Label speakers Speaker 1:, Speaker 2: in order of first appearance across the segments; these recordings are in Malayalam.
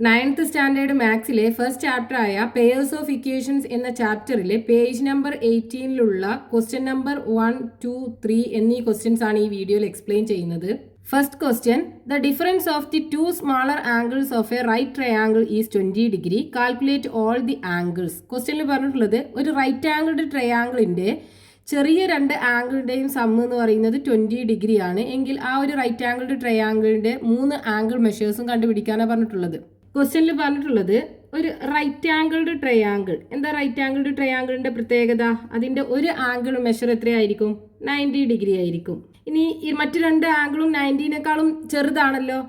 Speaker 1: 9th സ്റ്റാൻഡേർഡ് മാത്സിലെ ഫസ്റ്റ് ചാപ്റ്ററായ പെയേഴ്സ് ഓഫ് ഇക്വേഷൻസ് എന്ന ചാപ്റ്ററിലെ പേജ് നമ്പർ 18ലുള്ള ക്വസ്റ്റ്യൻ നമ്പർ 1, 2, 3 എന്നീ ക്വസ്റ്റ്യൻസ് ആണ് ഈ വീഡിയോയിൽ എക്സ്പ്ലെയിൻ ചെയ്യുന്നത്. First question, the difference of the two smaller angles of a right triangle is 20 degree. Calculate all the angles. ക്വസ്റ്റ്യനിൽ പറഞ്ഞിട്ടുള്ളത് ഒരു റൈറ്റ് ആംഗിൾഡ് ട്രയാംഗിളിന്റെ ചെറിയ രണ്ട് ആംഗിളിൻ്റെയും സമ്മ് എന്ന് പറയുന്നത് 20 ഡിഗ്രി ആണ്. എങ്കിൽ ആ ഒരു റൈറ്റ് ആംഗിൾഡ് ട്രയാംഗിളിന്റെ 3 ആംഗിൾ മെഷേഴ്സും കണ്ടുപിടിക്കാനാണ് പറഞ്ഞിട്ടുള്ളത്. ക്വസ്റ്റ്യനിൽ പറഞ്ഞിട്ടുള്ളത് ഒരു റൈറ്റ് ആംഗിൾഡ് ട്രയാംഗിൾ. എന്താ റൈറ്റ് ആംഗിൾഡ് ട്രയാംഗിളിന്റെ പ്രത്യേകത? അതിന്റെ ഒരു ആംഗിൾ മെഷർ എത്രയായിരിക്കും? 90 ഡിഗ്രി ആയിരിക്കും. ഇനി ഈ മറ്റു രണ്ട് ആംഗിളും 90നേക്കാളും ചെറുതാണല്ലോ.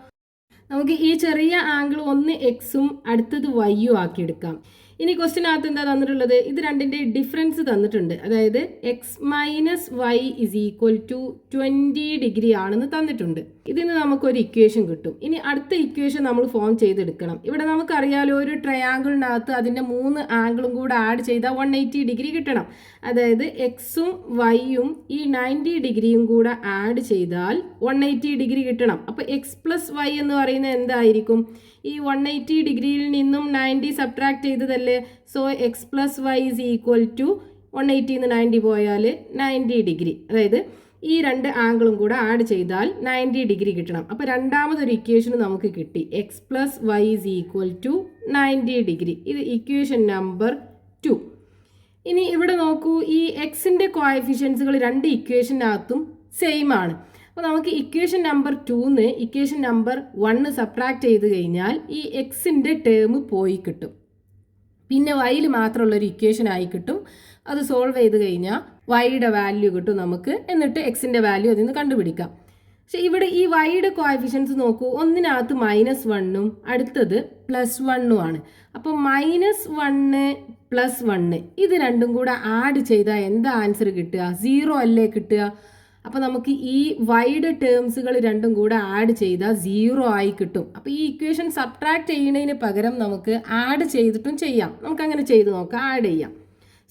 Speaker 1: നമുക്ക് ഈ ചെറിയ ആംഗിൾ ഒന്ന് എക്സും അടുത്തത് വൈയും ആക്കിയെടുക്കാം. ഇനി ക്വസ്റ്റ്യനകത്ത് എന്താ തന്നിട്ടുള്ളത്? ഇത് രണ്ടിൻ്റെ ഡിഫറൻസ് തന്നിട്ടുണ്ട്. അതായത് x minus y is equal to 20 degree ആണെന്ന് തന്നിട്ടുണ്ട്. ഇതിന് നമുക്കൊരു ഇക്വേഷൻ കിട്ടും. ഇനി അടുത്ത ഇക്വേഷൻ നമ്മൾ ഫോം ചെയ്തെടുക്കണം. ഇവിടെ നമുക്കറിയാലോ, ഒരു ട്രയാങ്കിളിനകത്ത് അതിൻ്റെ 3 ആംഗിളും കൂടെ ആഡ് ചെയ്താൽ 180 ഡിഗ്രി കിട്ടണം. അതായത് എക്സും വൈയും ഈ 90 ഡിഗ്രിയും കൂടെ ആഡ് ചെയ്താൽ 180 ഡിഗ്രി കിട്ടണം. അപ്പോൾ എക്സ് പ്ലസ് വൈ എന്ന് പറയുന്നത് എന്തായിരിക്കും? ഈ 180 ഡിഗ്രിയിൽ നിന്നും 90 സബ്ട്രാക്ട് ചെയ്തതല്ലേ. So x plus y is equal to 180 90 പോയാൽ 90 ഡിഗ്രി. അതായത് ഈ രണ്ട് ആംഗിളും കൂടെ ആഡ് ചെയ്താൽ 90 ഡിഗ്രി കിട്ടണം. അപ്പോൾ രണ്ടാമതൊരു ഇക്വേഷൻ നമുക്ക് കിട്ടി. X plus y is equal to 90 degree. ഇത് ഇക്വേഷൻ നമ്പർ 2. ഇനി ഇവിടെ നോക്കൂ, ഈ എക്സിൻ്റെ കോഎഫിഷ്യൻസുകൾ രണ്ട് ഇക്വേഷനകത്തും സെയിം ആണ്. അപ്പോൾ നമുക്ക് ഇക്വേഷൻ നമ്പർ 2ന്ന് ഇക്വേഷൻ നമ്പർ 1 സബ്ട്രാക്ട് ചെയ്ത് കഴിഞ്ഞാൽ ഈ എക്സിൻ്റെ ടേം പോയി കിട്ടും. പിന്നെ വൈയിൽ മാത്രമുള്ളൊരു ഇക്വേഷൻ ആയി കിട്ടും. അത് സോൾവ് ചെയ്ത് കഴിഞ്ഞാൽ വൈയുടെ വാല്യൂ കിട്ടും നമുക്ക്. എന്നിട്ട് എക്സിൻ്റെ വാല്യൂ അതിൽ നിന്ന് കണ്ടുപിടിക്കാം. പക്ഷെ ഇവിടെ ഈ വൈയുടെ കോഎഫിഷ്യൻസ് നോക്കൂ, ഒന്നിനകത്ത് -1ഉം അടുത്തത് +1ഉം ആണ്. അപ്പോൾ -1 +1 ഇത് രണ്ടും കൂടെ ആഡ് ചെയ്താൽ എന്താ ആൻസർ കിട്ടുക? 0 അല്ലേ കിട്ടുക. അപ്പോൾ നമുക്ക് ഈ വൈയുടെ ടേംസുകൾ രണ്ടും കൂടെ ആഡ് ചെയ്താൽ 0 ആയി കിട്ടും. അപ്പോൾ ഈ ഇക്വേഷൻ സബ്ട്രാക്ട് ചെയ്യുന്നതിന് പകരം നമുക്ക് ആഡ് ചെയ്തിട്ടും ചെയ്യാം. നമുക്കങ്ങനെ ചെയ്ത് നോക്കാം, ആഡ് ചെയ്യാം.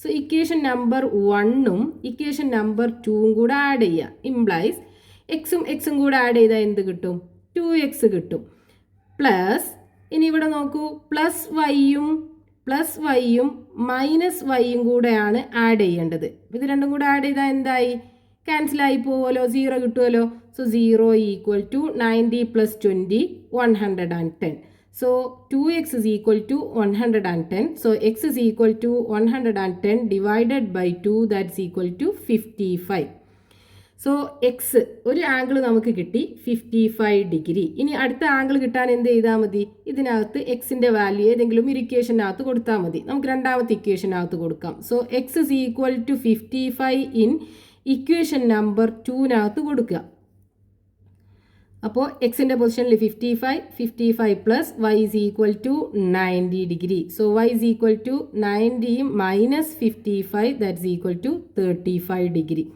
Speaker 1: സോ ഇക്വേഷൻ നമ്പർ 1ഉം ഇക്വേഷൻ നമ്പർ 2ഉം കൂടെ ആഡ് ചെയ്യുക. ഇംപ്ലൈസ് എക്സും കൂടെ ആഡ് ചെയ്താൽ എന്ത് കിട്ടും? 2x കിട്ടും. പ്ലസ് ഇനി ഇവിടെ നോക്കൂ, പ്ലസ് വൈയും -yയും കൂടെയാണ് ആഡ് ചെയ്യേണ്ടത്. ഇത് രണ്ടും കൂടെ ആഡ് ചെയ്താൽ എന്തായി? ക്യാൻസൽ ആയി പോവുമല്ലോ, 0 കിട്ടുമല്ലോ. So 0 equal to 90 + 20 110. So 2x is equal to 110. So x is equal to 110 divided by 2, that's equal to 55. So X ഒരു ആംഗിൾ നമുക്ക് കിട്ടി 55 ഡിഗ്രി. ഇനി അടുത്ത ആംഗിൾ കിട്ടാൻ എന്ത് ചെയ്താൽ മതി? ഇതിനകത്ത് എക്സിൻ്റെ വാല്യൂ ഏതെങ്കിലും ഒരു ഇക്വേഷനകത്ത് കൊടുത്താൽ മതി. നമുക്ക് രണ്ടാമത്തെ ഇക്വേഷനകത്ത് കൊടുക്കാം. So X is equal to 55 in equation number 2നകത്ത് കൊടുക്കുക. അപ്പോൾ എക്സിൻ്റെ പൊസിഷനിൽ 55 plus y is equal to 90 degree. So y is equal to 90 -55, that's equal to 35 degree.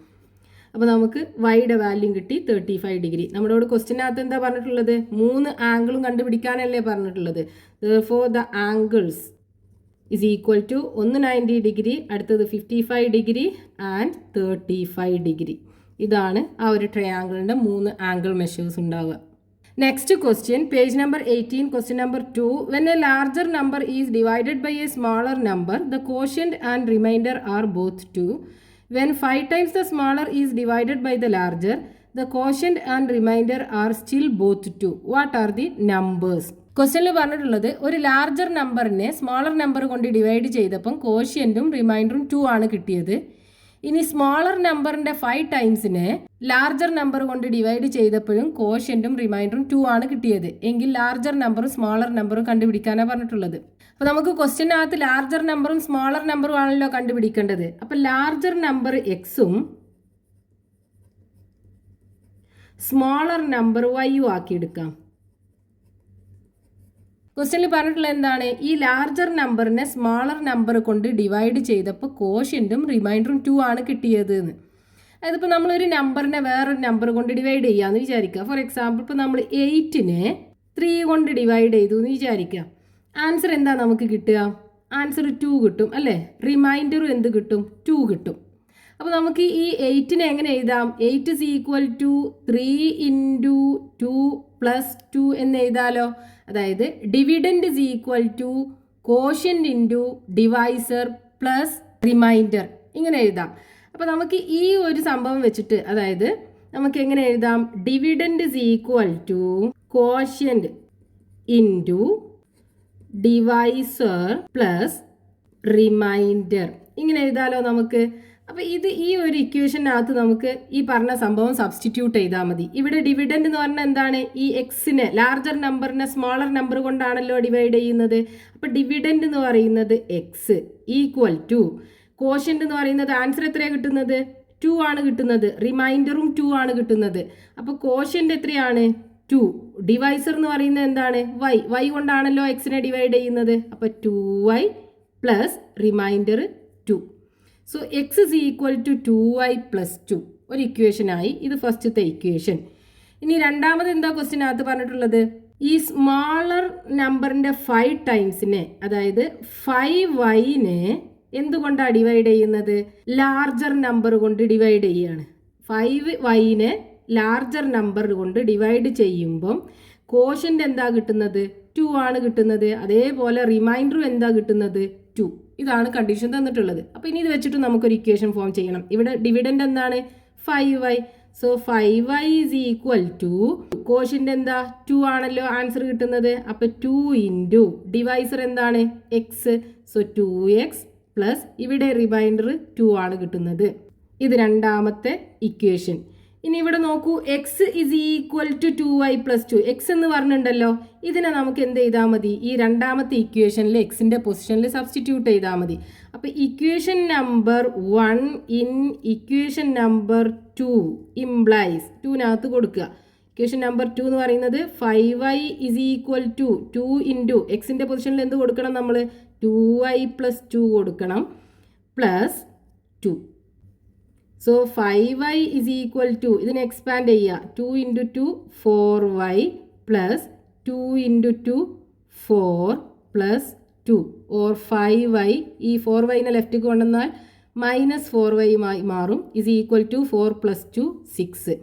Speaker 1: അപ്പോൾ നമുക്ക് വൈയുടെ വാല്യൂ കിട്ടി 35 ഡിഗ്രി. നമ്മളോട് ക്വസ്റ്റ്യനകത്ത് എന്താ പറഞ്ഞിട്ടുള്ളത്? 3 ആംഗിളും കണ്ടുപിടിക്കാനല്ലേ പറഞ്ഞിട്ടുള്ളത്. For the angles is equal to ഒന്ന് 90 ഡിഗ്രി, അടുത്തത് 55 ഡിഗ്രി ആൻഡ് 35 ഡിഗ്രി. ഇതാണ് ആ ഒരു ട്രയാംഗിളിൻ്റെ 3 ആംഗിൾ മെഷേഴ്സ് ഉണ്ടാവുക. Next question, page number 18, question number 2. When a larger number is divided by a smaller number, the quotient and remainder are both 2. When 5 times the smaller is divided by the larger, the quotient and remainder are still both 2. What are the numbers? ക്വസ്റ്റ്യനിൽ പറഞ്ഞിട്ടുള്ളത് ഒരു ലാർജർ നമ്പറിനെ സ്മാളർ നമ്പർ കൊണ്ട് ഡിവൈഡ് ചെയ്തപ്പം കോഷ്യൻറ്റും റിമൈൻഡറും 2 ആണ് കിട്ടിയത്. ഇനി സ്മാളർ നമ്പറിൻ്റെ 5 ടൈംസിനെ ലാർജർ നമ്പർ കൊണ്ട് ഡിവൈഡ് ചെയ്തപ്പോഴും കോഷ്യൻറ്റും റിമൈൻഡറും 2 ആണ് കിട്ടിയത്. എങ്കിൽ ലാർജർ നമ്പറും സ്മാളർ നമ്പറും കണ്ടുപിടിക്കാനാണ് പറഞ്ഞിട്ടുള്ളത്. അപ്പോൾ നമുക്ക് ക്വസ്റ്റ്യനകത്ത് ലാർജർ നമ്പറും സ്മാളർ നമ്പറും ആണല്ലോ കണ്ടുപിടിക്കേണ്ടത്. അപ്പോൾ ലാർജർ നമ്പർ എക്സും സ്മാളർ നമ്പർ വൈയും ആക്കിയെടുക്കാം. ക്വസ്റ്റ്യനിൽ പറഞ്ഞിട്ടുള്ളത് എന്താണ്? ഈ ലാർജർ നമ്പറിനെ സ്മാളർ നമ്പർ കൊണ്ട് ഡിവൈഡ് ചെയ്തപ്പോൾ കോഷ്യൻറ്റും റിമൈൻഡറും 2 ആണ് കിട്ടിയത് എന്ന്. അതായത് ഇപ്പോൾ നമ്മളൊരു നമ്പറിനെ വേറൊരു നമ്പർ കൊണ്ട് ഡിവൈഡ് ചെയ്യാമെന്ന് വിചാരിക്കുക. ഫോർ എക്സാമ്പിൾ ഇപ്പോൾ നമ്മൾ 8നെ 3 കൊണ്ട് ഡിവൈഡ് ചെയ്തു എന്ന് വിചാരിക്കുക. ആൻസർ എന്താ നമുക്ക് കിട്ടുക? ആൻസർ 2 കിട്ടും അല്ലേ. റിമൈൻഡറും എന്ത് കിട്ടും? 2 കിട്ടും. അപ്പോൾ നമുക്ക് ഈ 8നെ എങ്ങനെ എഴുതാം? 8 is equal to 3 into 2 plus 2 എന്ന് എഴുതാലോ. അതായത് dividend is equal to quotient into divisor plus remainder, ഇങ്ങനെ എഴുതാം. അപ്പോൾ നമുക്ക് ഈ ഒരു സംഭവം വെച്ചിട്ട്, അതായത് നമുക്ക് എങ്ങനെ എഴുതാം, dividend is equal to quotient into divisor plus remainder, ഇങ്ങനെ എഴുതാലോ നമുക്ക്. അപ്പോൾ ഈ ഒരു ഇക്വേഷനകത്ത് നമുക്ക് ഈ പറഞ്ഞ സംഭവം സബ്സ്റ്റിറ്റ്യൂട്ട് ചെയ്താൽ മതി. ഇവിടെ ഡിവിഡൻഡ് എന്ന് പറഞ്ഞാൽ എന്താണ്, ഈ എക്സിനെ ലാർജർ നമ്പറിനെ സ്മോളർ നമ്പർ കൊണ്ടാണല്ലോ ഡിവൈഡ് ചെയ്യുന്നത്. അപ്പോൾ ഡിവിഡൻഡ് എന്ന് പറയുന്നത് എക്സ് ഈക്വൽ ടു കോഷ്യൻ്റ് എന്ന് പറയുന്നത് ആൻസർ എത്രയാണ് കിട്ടുന്നത്, 2 ആണ് കിട്ടുന്നത്. റിമൈൻഡറും 2 ആണ് കിട്ടുന്നത്. അപ്പോൾ കോഷ്യൻ്റ് എത്രയാണ്, 2. ഡിവൈസർ എന്ന് പറയുന്നത് എന്താണ്, വൈ കൊണ്ടാണല്ലോ എക്സിനെ ഡിവൈഡ് ചെയ്യുന്നത്. അപ്പോൾ 2y plus remainder 2. So X is equal to 2y plus 2 ഒരു ഇക്വേഷനായി. ഇത് ഫസ്റ്റത്തെ ഇക്വേഷൻ. ഇനി രണ്ടാമത് എന്താ ക്വസ്റ്റ്യനകത്ത് പറഞ്ഞിട്ടുള്ളത്, ഈ സ്മോളർ നമ്പറിൻ്റെ 5 ടൈംസിനെ, അതായത് 5yനെ എന്തുകൊണ്ടാണ് ഡിവൈഡ് ചെയ്യുന്നത്, ലാർജർ നമ്പർ കൊണ്ട് ഡിവൈഡ് ചെയ്യുകയാണ്. 5yനെ ലാർജർ നമ്പർ കൊണ്ട് ഡിവൈഡ് ചെയ്യുമ്പം കോഷ്യൻ്റ് എന്താ കിട്ടുന്നത്, 2 ആണ് കിട്ടുന്നത്. അതേപോലെ റിമൈൻഡറും എന്താ കിട്ടുന്നത്, 2. ഇതാണ് കണ്ടീഷൻ തന്നിട്ടുള്ളത്. അപ്പോൾ ഇനി ഇത് വെച്ചിട്ട് നമുക്കൊരു ഇക്വേഷൻ ഫോം ചെയ്യണം. ഇവിടെ ഡിവിഡൻഡ് എന്താണ്, 5y. So 5y is equal to quotient എന്താ, 2 ആണല്ലോ ആൻസർ കിട്ടുന്നത്. അപ്പോൾ 2 ഇൻറ്റു ഡിവൈസർ എന്താണ്, എക്സ്. സോ 2x പ്ലസ് ഇവിടെ റിമൈൻഡർ 2 ആണ് കിട്ടുന്നത്. ഇത് രണ്ടാമത്തെ ഇക്വേഷൻ. ഇനി ഇവിടെ നോക്കൂ, x is equal to 2y plus 2. X എന്ന് പറഞ്ഞിട്ടുണ്ടല്ലോ, ഇതിനെ നമുക്ക് എന്ത് ചെയ്താൽ മതി, ഈ രണ്ടാമത്തെ ഇക്വേഷനിൽ എക്സിൻ്റെ പൊസിഷനിൽ സബ്സ്റ്റിറ്റ്യൂട്ട് ചെയ്താൽ മതി. അപ്പോൾ equation number 1 in equation number 2 implies 2നകത്ത് കൊടുക്കുക. ഇക്വേഷൻ നമ്പർ 2 എന്ന് പറയുന്നത് 5y is equal to 2 into എക്സിൻ്റെ പൊസിഷനിൽ എന്ത് കൊടുക്കണം നമ്മൾ, 2y പ്ലസ് 2 കൊടുക്കണം plus 2. So 5y is equal to, ഇതിനെ എക്സ്പാൻഡ് ചെയ്യുക, 2 into 2 4y plus 2 into 2 4 plus 2 or 5y. ഈ 4yനെ ലെഫ്റ്റിക്ക് കൊണ്ടുവന്നാൽ മൈനസ് 4y മാറും. Is equal to 4 plus 2 6.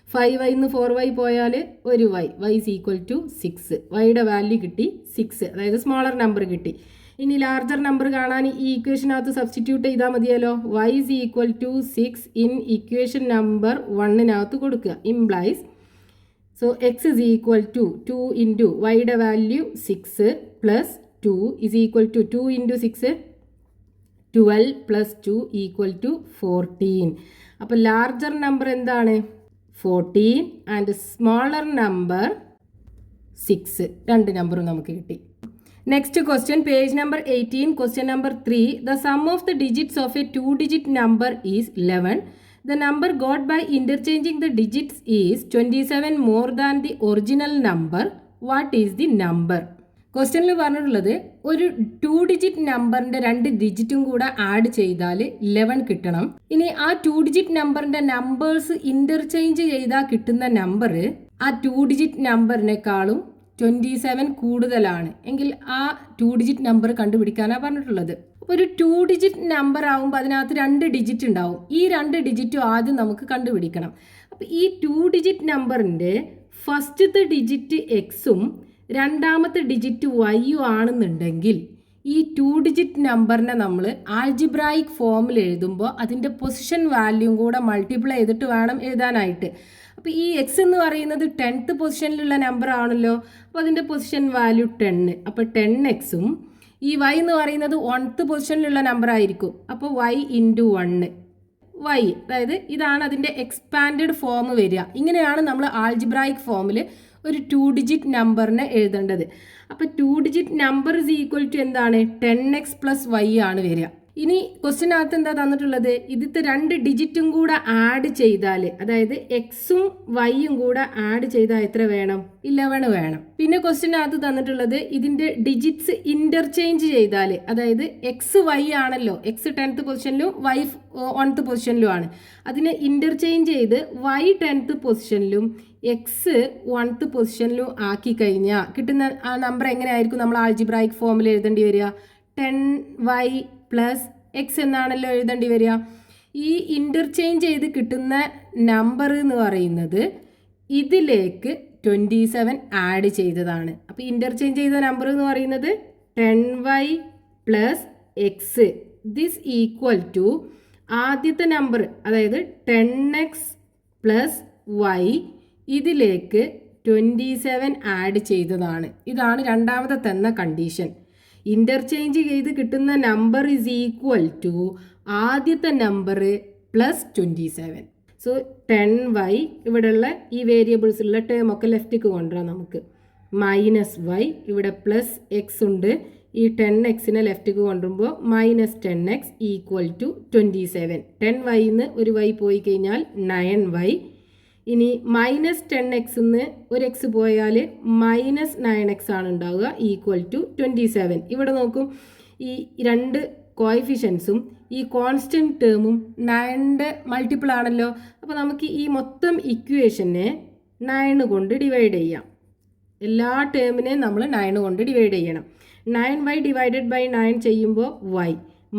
Speaker 1: 5y നിന്ന് 4y പോയാൽ ഒരു y ഇസ് ഈക്വൽ ടു 6. വൈയുടെ വാല്യൂ കിട്ടി 6, അതായത് സ്മോളർ നമ്പർ കിട്ടി. ഇനി ലാർജർ നമ്പർ കാണാൻ ഈ ഇക്വേഷനകത്ത് സബ്സ്റ്റിറ്റ്യൂട്ട് ചെയ്താൽ മതിയല്ലോ. y is equal to 6 in equation number 1നകത്ത് കൊടുക്കുക. Implies so X is equal to 2 into വൈയുടെ value 6 plus 2 is equal to 2 into 6 12 plus 2 equal to 14. അപ്പോൾ ലാർജർ നമ്പർ എന്താണ്, 14 ആൻഡ് സ്മോളർ നമ്പർ 6. രണ്ട് നമ്പറും നമുക്ക് കിട്ടി. Next question, page number 18, question number 3. The sum of the digits of a 2-digit number is 11. The number got by interchanging the digits is 27 more than the original number. What is the number? ക്വസ്റ്റ്യനിൽ പറഞ്ഞിട്ടുള്ളത് ഒരു 2 ഡിജിറ്റ് നമ്പറിൻ്റെ 2 ഡിജിറ്റും കൂടെ ആഡ് ചെയ്താൽ 11 കിട്ടണം. ഇനി ആ 2 ഡിജിറ്റ് നമ്പറിൻ്റെ നമ്പേഴ്സ് ഇൻ്റർചേഞ്ച് ചെയ്താൽ കിട്ടുന്ന നമ്പർ ആ 2 ഡിജിറ്റ് നമ്പറിനേക്കാളും 27 കൂടുതലാണ് എങ്കിൽ ആ 2 ഡിജിറ്റ് നമ്പർ കണ്ടുപിടിക്കാനാണ് പറഞ്ഞിട്ടുള്ളത്. അപ്പോൾ ഒരു 2 ഡിജിറ്റ് നമ്പർ ആകുമ്പോൾ അതിനകത്ത് 2 ഡിജിറ്റ് ഉണ്ടാവും. ഈ 2 ഡിജിറ്റും ആദ്യം നമുക്ക് കണ്ടുപിടിക്കണം. അപ്പോൾ ഈ 2 ഡിജിറ്റ് നമ്പറിൻ്റെ ഫസ്റ്റത്തെ ഡിജിറ്റ് എക്സും രണ്ടാമത്തെ ഡിജിറ്റ് വൈയും ആണെന്നുണ്ടെങ്കിൽ ഈ 2 ഡിജിറ്റ് നമ്പറിനെ നമ്മൾ ആൾജിബ്രായിക് ഫോമിൽ എഴുതുമ്പോൾ അതിൻ്റെ പൊസിഷൻ വാല്യൂം കൂടെ മൾട്ടിപ്ലൈ ചെയ്തിട്ട് വേണം എഴുതാനായിട്ട്. അപ്പോൾ ഈ എക്സ് എന്ന് പറയുന്നത് 10th പൊസിഷനിലുള്ള നമ്പർ ആണല്ലോ. അപ്പോൾ അതിൻ്റെ പൊസിഷൻ വാല്യൂ 10. അപ്പോൾ 10x ഈ y എന്ന് പറയുന്നത് 1th പൊസിഷനിലുള്ള നമ്പർ ആയിരിക്കും. അപ്പോൾ y ഇൻറ്റു 1 y, അതായത് ഇതാണ് അതിൻ്റെ എക്സ്പാൻഡഡ് ഫോം വരിക. ഇങ്ങനെയാണ് നമ്മൾ ആൾജിബ്രായിക് ഫോമിൽ ഒരു 2 ഡിജിറ്റ് നമ്പറിനെ എഴുതേണ്ടത്. അപ്പോൾ 2 digit number is equal to എന്താണ്, 10x പ്ലസ് y ആണ് വരിക. ഇനി ക്വസ്റ്റ്യനകത്ത് എന്താ തന്നിട്ടുള്ളത്, ഇതിത്തെ 2 ഡിജിറ്റും കൂടെ ആഡ് ചെയ്താൽ, അതായത് എക്സും വൈയും കൂടെ ആഡ് ചെയ്താൽ എത്ര വേണം, 11 വേണം. പിന്നെ ക്വസ്റ്റ്യനകത്ത് തന്നിട്ടുള്ളത് ഇതിൻ്റെ ഡിജിറ്റ്സ് ഇൻ്റർചേഞ്ച് ചെയ്താൽ, അതായത് എക്സ് വൈ ആണല്ലോ, എക്സ് 10th പൊസിഷനിലും വൈ 1th പൊസിഷനിലും ആണ്. അതിനെ ഇൻ്റർചേഞ്ച് ചെയ്ത് വൈ 10th പൊസിഷനിലും എക്സ് 1th പൊസിഷനിലും ആക്കി കഴിഞ്ഞാൽ കിട്ടുന്ന ആ നമ്പർ എങ്ങനെയായിരിക്കും നമ്മൾ ആൾജിബ്രായിക് ഫോമിൽ എഴുതേണ്ടി വരിക, 10y പ്ലസ് എക്സ് എന്നാണല്ലോ എഴുതേണ്ടി വരിക. ഈ ഇൻ്റർചേഞ്ച് ചെയ്ത് കിട്ടുന്ന നമ്പർ എന്ന് പറയുന്നത് ഇതിലേക്ക് 27 ആഡ് ചെയ്തതാണ്. അപ്പോൾ ഇൻ്റർചേഞ്ച് ചെയ്ത നമ്പർ എന്ന് പറയുന്നത് 10y plus x this equal to ആദ്യത്തെ നമ്പർ അതായത് 10x പ്ലസ് വൈ ഇതിലേക്ക് 27 ആഡ് ചെയ്തതാണ്. ഇതാണ് രണ്ടാമത്തെ തന്ന കണ്ടീഷൻ. ഇൻ്റർചേഞ്ച് ചെയ്ത് കിട്ടുന്ന നമ്പർ ഈസ് ഈക്വൽ ടു ആദ്യത്തെ നമ്പർ പ്ലസ് 27. സോ 10y ഇവിടെയുള്ള ഈ വേരിയബിൾസിലുള്ള ടേം ഒക്കെ ലെഫ്റ്റിക്ക് കൊണ്ടുവരാം നമുക്ക്. മൈനസ് വൈ ഇവിടെ പ്ലസ് എക്സ് ഉണ്ട്. ഈ 10xനെ ലെഫ്റ്റിക്ക് കൊണ്ടുവരുമ്പോൾ മൈനസ് 10x ഈക്വൽ ടു 27. 10yന്ന് ഒരു y പോയി കഴിഞ്ഞാൽ 9y. ഇനി മൈനസ് 10xന്ന് ഒരു എക്സ് പോയാൽ മൈനസ് 9x ആണ് ഉണ്ടാവുക ഈക്വൽ ടു 27. ഇവിടെ നോക്കും ഈ രണ്ട് കോഎഫിഷ്യൻസും ഈ കോൺസ്റ്റൻറ്റ് ടേമും 9ൻ്റെ മൾട്ടിപ്പിൾ ആണല്ലോ. അപ്പോൾ നമുക്ക് ഈ മൊത്തം ഇക്വേഷനെ 9 കൊണ്ട് ഡിവൈഡ് ചെയ്യാം. എല്ലാ ടേമിനെയും നമ്മൾ 9 കൊണ്ട് ഡിവൈഡ് ചെയ്യണം. 9y ഡിവൈഡഡ് ബൈ 9 ചെയ്യുമ്പോൾ y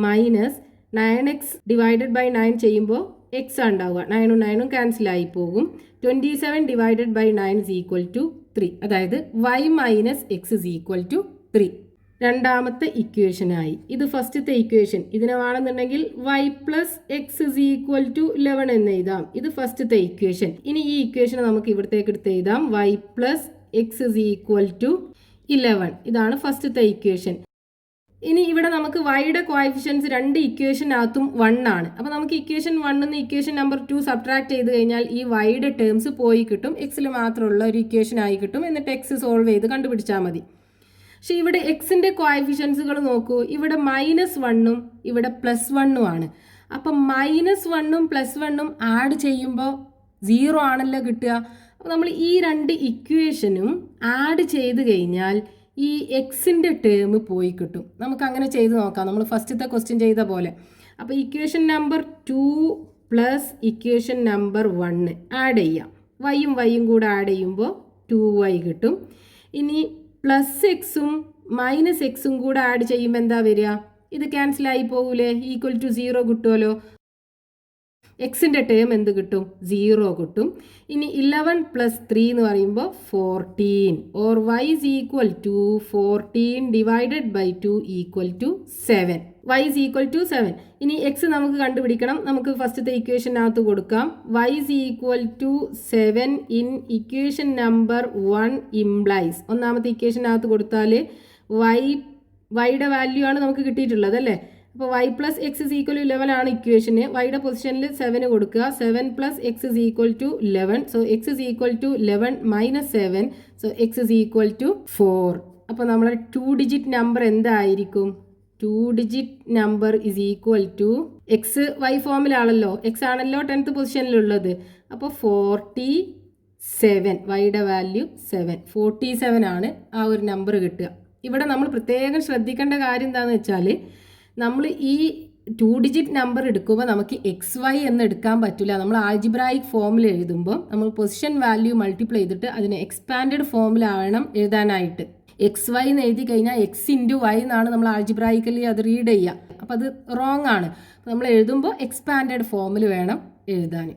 Speaker 1: minus 9x divided by 9 ചെയ്യുമ്പോൾ എക്സ് ഉണ്ടാവുക. 9ഉം 9ഉം ക്യാൻസൽ ആയി പോകും. 27 divided by 9 is equal to 3. അതായത് y minus x is equal to 3. രണ്ടാമത്തെ ഇക്വേഷനായി. ഇത് ഫസ്റ്റത്തെ ഇക്വേഷൻ. ഇതിനെ വേണമെന്നുണ്ടെങ്കിൽ y plus X is equal to 11 എന്ന് എഴുതാം. ഇത് ഫസ്റ്റത്തെ ഇക്വേഷൻ. ഇനി ഈ ഇക്വേഷൻ നമുക്ക് ഇവിടത്തേക്ക് എടുത്ത് എഴുതാം. y plus X is equal to 11. ഇതാണ് ഫസ്റ്റത്തെ ഇക്വേഷൻ. ഇനി ഇവിടെ നമുക്ക് വൈയുടെ കോഎഫിഷ്യൻസ് രണ്ട് ഇക്വേഷനകത്തും 1 ആണ്. അപ്പോൾ നമുക്ക് ഇക്വേഷൻ 1 നിന്ന് ഇക്വേഷൻ നമ്പർ 2 സബ്ട്രാക്ട് ചെയ്ത് കഴിഞ്ഞാൽ ഈ വൈയുടെ ടേംസ് പോയി കിട്ടും. എക്സിൽ മാത്രമുള്ള ഒരു ഇക്വേഷൻ ആയി കിട്ടും. എന്നിട്ട് എക്സ് സോൾവ് ചെയ്ത് കണ്ടുപിടിച്ചാൽ മതി. പക്ഷേ ഇവിടെ എക്സിൻ്റെ കോഎഫിഷ്യൻസുകൾ നോക്കൂ. ഇവിടെ -1ഉം ഇവിടെ +1ഉം ആണ്. അപ്പം -1ഉം +1ഉം ആഡ് ചെയ്യുമ്പോൾ 0 ആണല്ലോ കിട്ടുക. അപ്പോൾ നമ്മൾ ഈ രണ്ട് ഇക്വേഷനും ആഡ് ചെയ്ത് കഴിഞ്ഞാൽ ഈ എക്സിൻ്റെ ടേം പോയി കിട്ടും. നമുക്ക് അങ്ങനെ ചെയ്ത് നോക്കാം. നമ്മൾ ഫസ്റ്റത്തെ ക്വസ്റ്റ്യൻ ചെയ്ത പോലെ. അപ്പോൾ equation number 2 plus equation number 1 add ചെയ്യാം. വൈയും കൂടെ ആഡ് ചെയ്യുമ്പോൾ 2y കിട്ടും. ഇനി പ്ലസ് എക്സും മൈനസ് എക്സും കൂടെ ആഡ് ചെയ്യുമ്പോൾ എന്താ വരിക? ഇത് ക്യാൻസൽ ആയി പോകൂലേ? ഈക്വൽ ടു 0 കിട്ടുമല്ലോ. എക്സിൻ്റെ ടേം എന്ത് കിട്ടും? 0 കിട്ടും. ഇനി 11 പ്ലസ് 3 എന്ന് പറയുമ്പോൾ 14 or y is equal to 14 divided by 2 equal to 7. y is equal to 7. ഇനി എക്സ് നമുക്ക് കണ്ടുപിടിക്കണം. നമുക്ക് ഫസ്റ്റത്തെ ഇക്വേഷനകത്ത് കൊടുക്കാം. y is equal to 7 in equation number 1 implies. ഒന്നാമത്തെ ഇക്വേഷനകത്ത് കൊടുത്താൽ വൈയുടെ വാല്യൂ ആണ് നമുക്ക് കിട്ടിയിട്ടുള്ളത് അല്ലേ. അപ്പോൾ y plus X is equal to 11 ആണ് ഇക്വേഷന്. വൈയുടെ പൊസിഷനിൽ 7 കൊടുക്കുക. 7 plus X is equal to 11. So X is equal to 11 minus 7. So X is equal to 4. അപ്പോൾ നമ്മുടെ 2 ഡിജിറ്റ് നമ്പർ എന്തായിരിക്കും? 2 digit number is equal to X Y ഫോമിലാണല്ലോ. എക്സ് ആണല്ലോ 10th പൊസിഷനിലുള്ളത്. അപ്പോൾ 47. വൈയുടെ വാല്യൂ 7. 47 ആണ് ആ ഒരു നമ്പർ കിട്ടുക. ഇവിടെ നമ്മൾ പ്രത്യേകം ശ്രദ്ധിക്കേണ്ട കാര്യം എന്താണെന്ന് വെച്ചാൽ നമ്മൾ ഈ 2 ഡിജിറ്റ് നമ്പർ എടുക്കുമ്പോൾ നമുക്ക് XY എന്ന് എടുക്കാൻ പറ്റില്ല. നമ്മൾ ആൾജിബ്രായിക് ഫോമിൽ എഴുതുമ്പോൾ നമ്മൾ പൊസിഷൻ വാല്യൂ മൾട്ടിപ്ലൈ ചെയ്തിട്ട് അതിനെ എക്സ്പാൻഡഡ് ഫോമിലാവണം എഴുതാനായിട്ട്. XY എന്ന് എഴുതി കഴിഞ്ഞാൽ X ഇൻറ്റു Y എന്നാണ് നമ്മൾ ആൾജിബ്രായിക്കലി അത് റീഡ് ചെയ്യുക. അപ്പോൾ അത് റോങ് ആണ്. നമ്മൾ എഴുതുമ്പോൾ എക്സ്പാൻഡഡ് ഫോമിൽ വേണം എഴുതാൻ.